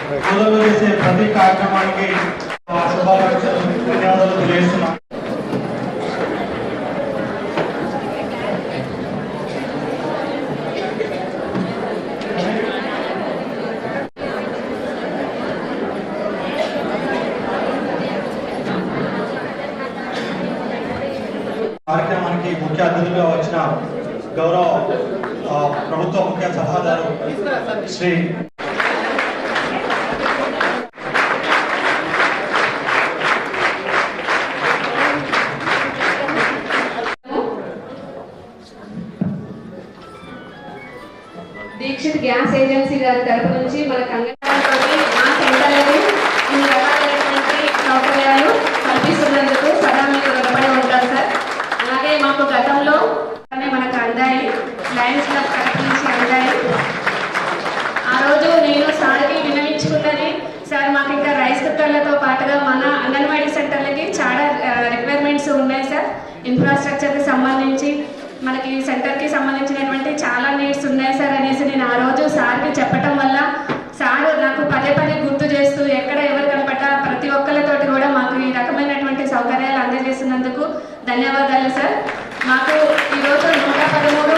మొదలు చేసే ప్రతి కార్యక్రమానికి శుభాకాంక్షలు ధన్యవాదాలు తెలియజేస్తున్నాం. కార్యక్రమానికి ముఖ్య అతిథులుగా వచ్చిన గౌరవ ప్రభుత్వ ముఖ్య సలహాదారు శ్రీ దీక్షిత్ గ్యాస్ ఏజెన్సీ గారి తరపు నుంచి మనకు అంగన్వాడీ సెంటర్లని ఇన్ని రకాలైనటువంటి సౌకర్యాలు కల్పిస్తున్నందుకు సదా మీరు రుణపడి ఉంటారు సార్. అలాగే మాకు గతంలో మనకు అందాయి లయన్స్ క్లబ్ తరపు నుంచి అందాయి. ఆ రోజు నేను సార్కి విన్నవించుకున్నది, సార్ మాకు ఇంకా రైస్ కుక్కర్లతో పాటుగా మన అంగన్వాడీ సెంటర్లకి చాలా రిక్వైర్మెంట్స్ ఉన్నాయి సార్. ఇన్ఫ్రాస్ట్రక్చర్కి సంబంధించి మనకి సెంటర్కి సంబంధించినటువంటి చాలా నీడ్స్ ఉన్నాయి సార్ అనేసి నేను ఆ రోజు సార్కి చెప్పటం వల్ల సార్ నాకు పదే పదే గుర్తు చేస్తూ ఎక్కడ ఎవరు కనపడ్డా ప్రతి ఒక్కరితోటి కూడా మాకు ఈ రకమైనటువంటి సౌకర్యాలు అందజేస్తున్నందుకు ధన్యవాదాలు సార్. మాకు ఈరోజు 113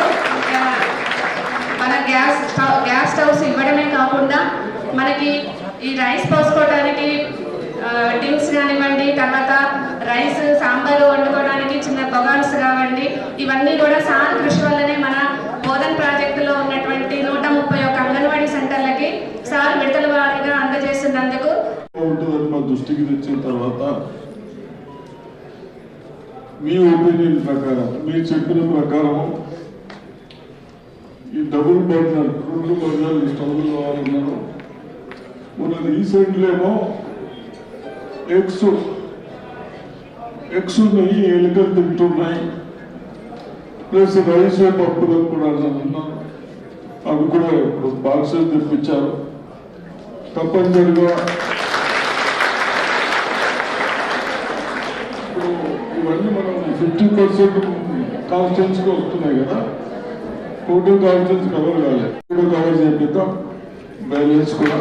మన గ్యాస్ స్టవ్స్ ఇవ్వడమే కాకుండా మనకి ఈ రైస్ పోసుకోవడానికి టిన్స్ కానివ్వండి, తర్వాత రైస్ సాంబారు వండుకోవడానికి చిన్న బగాన్స్ కావండి, ఇవన్నీ కూడా సార్ కృషి వల్లనే మన బోధన్ ప్రాజెక్టులో ఉన్నటువంటి 131 అంగన్వాడీ సెంటర్లకి సార్ విడతల వారీగా అందజేస్తున్నందుకు దృష్టికి తెచ్చిన తర్వాత మీ ఒపీనియన్ ప్రకారం మీరు చెప్పిన ప్రకారం ఈ డబుల్ బర్నర్ 2 బర్నర్లు స్టవ్లు కావాలన్నారు. మన రీసెంట్లో ఏమో ఎగ్స్ ఉన్నాయి, ఎలుకలు తింటున్నాయి, ప్లస్ రైస్ పప్పులకు కూడా అన్నారు. అవి కూడా ఇప్పుడు బాక్సెస్ తెప్పించారు. తప్పనిసరిగా ఇప్పుడు ఇవన్నీ మనం 50% కాన్స్టిట్యూన్సీగా వస్తున్నాయి కదా, టోటల్ కాన్స్టిట్యూన్సీ కవర్ కాలేదు. ఇప్పుడు కవర్ చేపిద్దాం బ్యాలెన్స్ కూడా.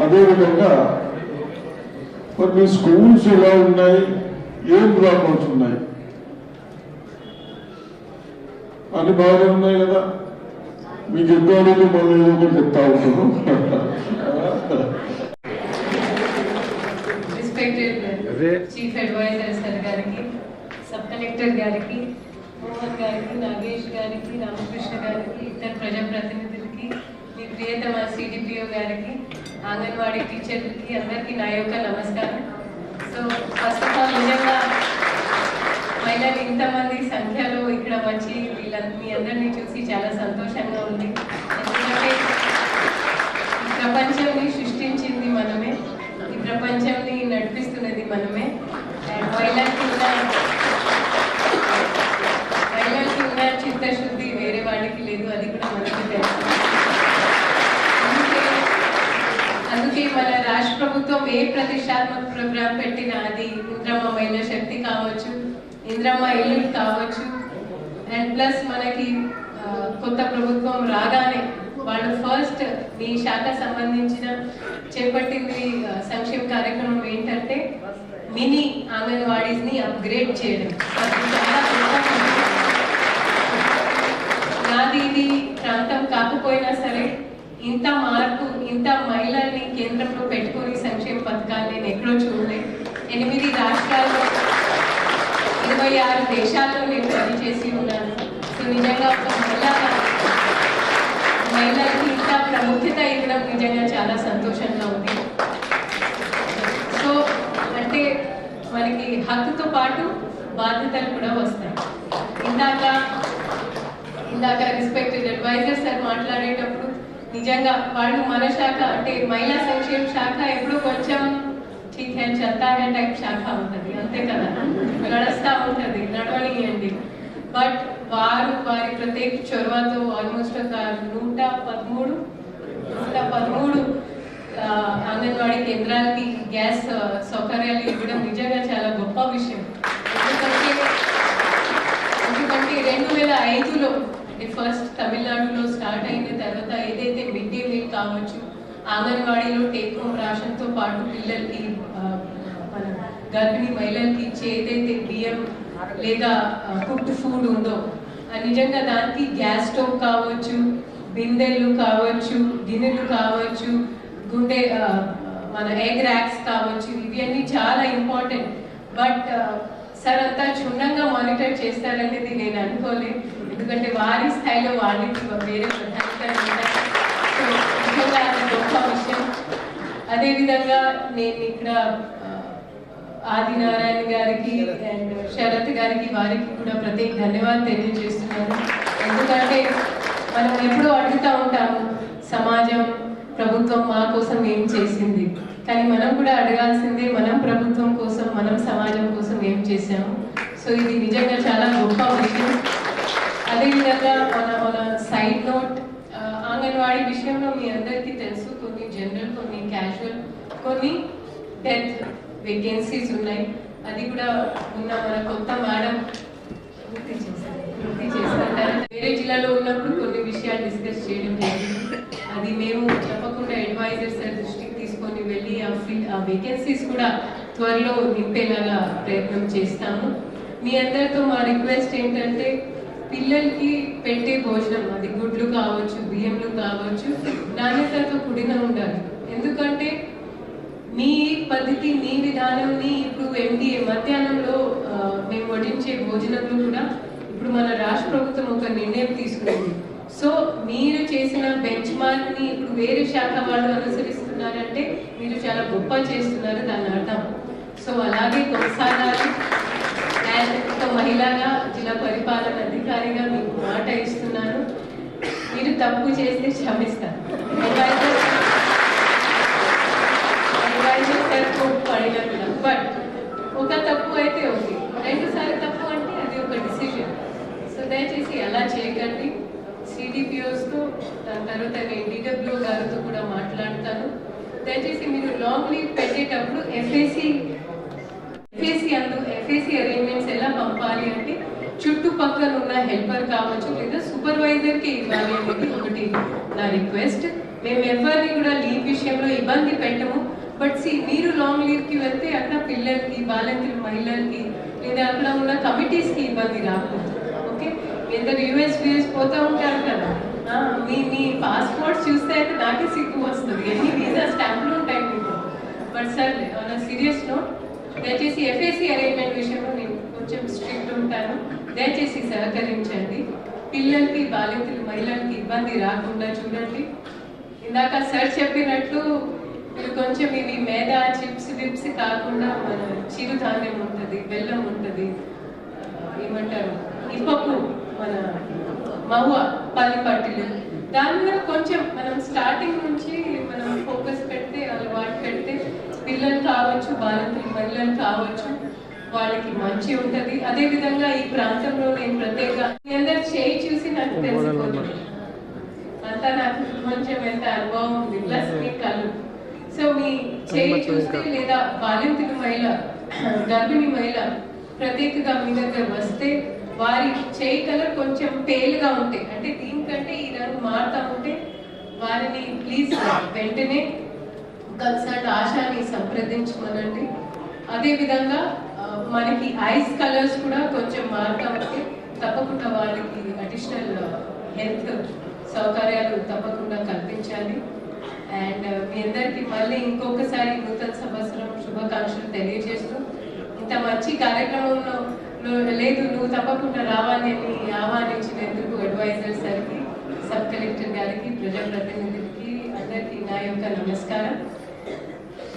అదేవిధంగా మరి మీ స్కూల్స్ ఎలా ఉన్నాయి, ఏం ప్రాబ్లమ్స్ ఉన్నాయి అని బాగా ఉన్నాయి కదా. మీకు ఎంత అడిగి మళ్ళీ ఏదో ఒకటి చెప్తా ఉంటాను. చీఫ్ అడ్వైజర్ సార్ గారికి, సబ్ కలెక్టర్ గారికి, మోహన్ గారికి, నాగేష్ గారికి, రామకృష్ణ గారికి, ఇతర ప్రజాప్రతినిధులకి, మీ ప్రియతమ సిడిపిఓ గారికి, అంగన్వాడీ టీచర్లకి అందరికీ నా యొక్క నమస్కారం. సో ఫస్ట్ ఆఫ్ ఆల్ నిజంగా మహిళలు ఇంతమంది సంఖ్యలో ఇక్కడ వచ్చి మీ అందరినీ చూసి చాలా సంతోషంగా ఉంది. ఎందుకంటే ఈ ప్రపంచాన్ని సృష్టించింది మనమే, ఈ ప్రపంచాన్ని నడిపిస్తున్నది మనమే. అండ్ మహిళలకి ఉన్న చిత్తశుద్ధి వేరే వాడికి లేదు, అది కూడా మనకి తెలుసు. అందుకే మన రాష్ట్ర ప్రభుత్వం ఏ ప్రతిష్టాత్మక ప్రోగ్రాం పెట్టినా, అది ఇంద్రమ్మ మహిళా శక్తి కావచ్చు, ఇంద్రమ్మ ఇల్లు కావచ్చు, అండ్ ప్లస్ మనకి కొత్త ప్రభుత్వం రాగానే వాళ్ళు ఫస్ట్ మీ శాఖ సంబంధించిన చేపట్టింది సంక్షేమ కార్యక్రమం ఏంటంటే మినీ అంగన్వాడీస్ ని అప్గ్రేడ్ చేయడం. నాది ఇది ప్రాంతం కాకపోయినా సరే ఇంత మార్పు, ఇంత మహిళల్ని కేంద్రంలో పెట్టుకొని సంక్షేమ పథకాలు నేను ఎక్కడో చూడలేదు. 8 రాష్ట్రాల్లో 26 దేశాల్లో నేను పనిచేసి ఉన్నాను. సో నిజంగా ఒక మహిళలకి ఇంత ప్రాముఖ్యత ఇవ్వడం నిజంగా చాలా సంతోషంగా ఉంది. సో అంటే మనకి హక్కుతో పాటు బాధ్యతలు కూడా వస్తాయి. ఇందాక రెస్పెక్టెడ్ అడ్వైజర్ సార్ మాట్లాడేటప్పుడు నిజంగా వాళ్ళు మన శాఖ అంటే మహిళా సంక్షేమ శాఖ ఎప్పుడు కొంచెం ఠీక్ హై చల్తా హై టైప్ శాఖ ఉంటుంది, అంతే కదా, నడుస్తూ ఉంటుంది, నడవనియండి. బట్ వారి ప్రత్యేక చొరవతో ఆల్మోస్ట్ ఒక 113 అంగన్వాడీ కేంద్రాలకి గ్యాస్ సౌకర్యాలు ఇవ్వడం నిజంగా చాలా గొప్ప విషయం. ఎందుకంటే 2005లో అంటే ఫస్ట్ తమిళనాడులో స్టార్ట్ అయిన తర్వాత ఏదైతే మిడ్ డే మీల్ కావచ్చు, అంగన్వాడీలో టేక్ హోమ్ రేషన్తో పాటు పిల్లలకి మన గర్భిణీ మహిళలకి ఇచ్చే ఏదైతే బియ్యం లేదా కుక్డ్ ఫుడ్ ఉందో నిజంగా దానికి గ్యాస్ స్టవ్ కావచ్చు, బిందెలు కావచ్చు, గిన్నెలు కావచ్చు, గుండె మన ఎగ్ ర్యాక్స్ కావచ్చు, ఇవన్నీ చాలా ఇంపార్టెంట్. బట్ సార్ అంతా క్షుణ్ణంగా మానిటర్ చేస్తారనేది నేను అనుకోలేదు, ఎందుకంటే వారి స్థాయిలో వాళ్ళకి వేరే సో నిజంగా అది గొప్ప విషయం. అదేవిధంగా నేను ఇక్కడ ఆదినారాయణ గారికి అండ్ శరత్ గారికి వారికి కూడా ప్రత్యేక ధన్యవాదాలు తెలియజేస్తున్నాను. ఎందుకంటే మనం ఎప్పుడూ అడుగుతూ ఉంటాము సమాజం ప్రభుత్వం మా కోసం ఏం చేసింది, కానీ మనం కూడా అడగాల్సిందే మనం ప్రభుత్వం కోసం మనం సమాజం కోసం ఏం చేసాము. సో ఇది నిజంగా చాలా గొప్ప విషయం. అదేవిధంగా మన సైడ్ నోట్ అంగన్వాడీ విషయంలో మీ అందరికీ తెలుసు, కొన్ని జనరల్, కొన్ని క్యాజువల్, కొన్ని డెత్ వేకెన్సీస్ ఉన్నాయి. అది కూడా ఉన్న మన కొత్త మేడం పూర్తి చేస్తారు. వేరే జిల్లాలో ఉన్నప్పుడు కొన్ని విషయాలు డిస్కస్ చేయడం జరిగింది. అది మేము తప్పకుండా అడ్వైజర్ సార్ దృష్టికి తీసుకొని వెళ్ళి ఆ వేకెన్సీస్ కూడా త్వరలో నింపేలాగా ప్రయత్నం చేస్తాము. మీ అందరితో మా రిక్వెస్ట్ ఏంటంటే పిల్లలకి పెట్టే భోజనం, అది గుడ్లు కావచ్చు, బియ్యంలు కావచ్చు, నాణ్యతతో కూడిన ఉండాలి. ఎందుకంటే మీ పద్ధతి, మీ విధానంని ఇప్పుడు MDA మధ్యాహ్నంలో మేము వడ్డించే భోజనంలో కూడా ఇప్పుడు మన రాష్ట్ర ప్రభుత్వం ఒక నిర్ణయం తీసుకుంది. సో మీరు చేసిన బెంచ్ మార్క్ ని ఇప్పుడు వేరే శాఖ వాళ్ళు అనుసరిస్తున్నారంటే మీరు చాలా గొప్ప చేస్తున్నారు దాని అర్థం. సో అలాగే కొనసాగాలి. అండ్ ఒక మహిళగా, జిల్లా పరిపాలన అధికారిగా మీకు మాట ఇస్తున్నాను, మీరు తప్పు చేస్తే క్షమిస్తారు. బట్ ఒక తప్పు అయితే ఓకే, 2 సార్లు తప్పు అంటే అది ఒక డిసిజన్. సో దయచేసి అలా చేయకండి. CDPOస్తో దాని తర్వాత నేను DWO గారితో కూడా మాట్లాడతాను. దయచేసి మీరు లాంగ్ లీవ్ పెట్టేటప్పుడు FAC అరేంజ్మెంట్స్ ఎలా పంపాలి అంటే చుట్టుపక్కల ఉన్న హెల్పర్ కావచ్చు లేదా సూపర్వైజర్కి ఇవ్వాలి అనేది ఒకటి నా రిక్వెస్ట్. మేము ఎవరిని కూడా లీవ్ విషయంలో ఇబ్బంది పెట్టము. బట్ మీరు లాంగ్ లీవ్కి వెళ్తే అక్కడ పిల్లలకి, బాలింతల మహిళలకి లేదా అక్కడ ఉన్న కమిటీస్కి ఇబ్బంది రాకూడదు. ఓకే, ఎందరు US పోతూ ఉంటారు కదా, మీ పాస్పోర్ట్స్ చూస్తే అయితే నాకే సిగ్గు వస్తుంది, ఎన్ని వీసా స్టాంపులు ఉంటాయి మీకు. But sir on serious note, దయచేసి FAC అరేంజ్మెంట్ విషయంలో నేను కొంచెం స్ట్రిక్ట్ ఉంటాను. దయచేసి సహకరించండి. పిల్లలకి, బాలింతల మహిళలకి ఇబ్బంది రాకుండా చూడండి. ఇందాక సార్ చెప్పినట్లు మీరు కొంచెం ఇవి మేదా, చిప్స్, విప్స్ కాకుండా మన చిరుధాన్యం ఉంటుంది, బెల్లం ఉంటుంది, ఏమంటారు ఇప్పప్పు, మన మహువ, పల్లి పట్టిలు, దాని మీద కొంచెం మనం స్టార్టింగ్ నుంచి మనం ఫోకస్ పెడితే, అలవాటు పెడితే పిల్లలు కావచ్చు, బాలింతల మహిళలు కావచ్చు, వాళ్ళకి మంచి ఉంటుంది. అదే విధంగా ఈ ప్రాంతంలో నేను ప్రత్యేక మీ అందరు చేయి చూసి నాకు తెలిసిపోతుంది, అంతా నాకు కొంచెం ఎంత అనుభవం ఉంది, ప్లస్ మీ కళ్ళు. సో మీ చేయి చూస్తే లేదా బాలింతల మహిళ, గర్భిణీ మహిళ ప్రత్యేకంగా మీ దగ్గర వస్తే వారి చేయి కలర్ కొంచెం పేలుగా ఉంటాయి, అంటే దీనికంటే ఈ రంగు మారుతా ఉంటే వారిని ప్లీజ్ వెంటనే కన్సల్ట్ ఆశాని సంప్రదించమనండి. అదేవిధంగా మనకి ఐస్ కలర్స్ కూడా కొంచెం మారుతా ఉంటే తప్పకుండా వాళ్ళకి అడిషనల్ హెల్త్ సౌకర్యాలు తప్పకుండా కల్పించాలి. అండ్ మీ అందరికీ మళ్ళీ ఇంకొకసారి నూతన సంవత్సరం శుభాకాంక్షలు తెలియజేస్తూ, ఇంత మంచి కార్యక్రమంలో లేదు నువ్వు తప్పకుండా రావాలని ఆహ్వానించినందుకు అడ్వైజర్ సార్కి, సబ్ కలెక్టర్ గారికి, ప్రజాప్రతినిధులకి అందరికీ నా యొక్క నమస్కారం.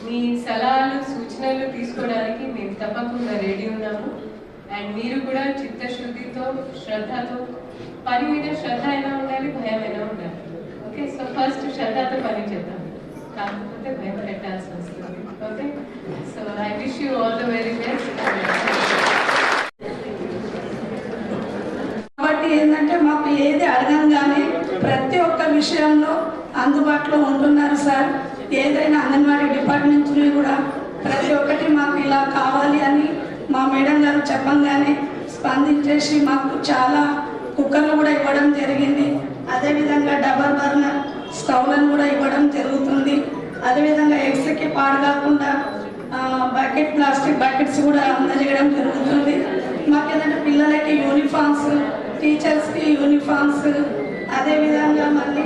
మీ సలహాలు, సూచనలు తీసుకోవడానికి మేము తప్పకుండా రెడీ ఉన్నాము. అండ్ మీరు కూడా చిత్తశుద్ధితో, శ్రద్ధతో, పని మీద శ్రద్ధ అయినా ఉండాలి, భయం అయినా ఉండాలి. ఓకే, సో ఫస్ట్ శ్రద్ధతో పని చేద్దాం, కాకపోతే భయం పెట్టాల్సి వస్తుంది. Okay, so I wish you all the very best. కాబట్టి ఏంటంటే మాకు ఏది అడగంగానే ప్రతి ఒక్క విషయంలో అందుబాటులో ఉంటున్నారు సార్. ఏదైనా అంగన్వాడీ డిపార్ట్మెంట్ నుంచి కూడా ప్రతి ఒక్కటి మాకు ఇలా కావాలి అని మా మేడం గారు చెప్పంగానే స్పందించేసి మాకు చాలా కుక్కర్లు కూడా ఇవ్వడం జరిగింది. అదేవిధంగా డబల్ బర్నర్ స్టవ్లను కూడా ఇవ్వడం జరుగుతుంది. అదేవిధంగా ఎగ్స్కి పాడు కాకుండా ప్లాస్టిక్ బకెట్స్ కూడా అందజేయడం జరుగుతుంది. మాకేంటంటే పిల్లలకి యూనిఫామ్స్, టీచర్స్కి యూనిఫామ్స్, అదేవిధంగా మళ్ళీ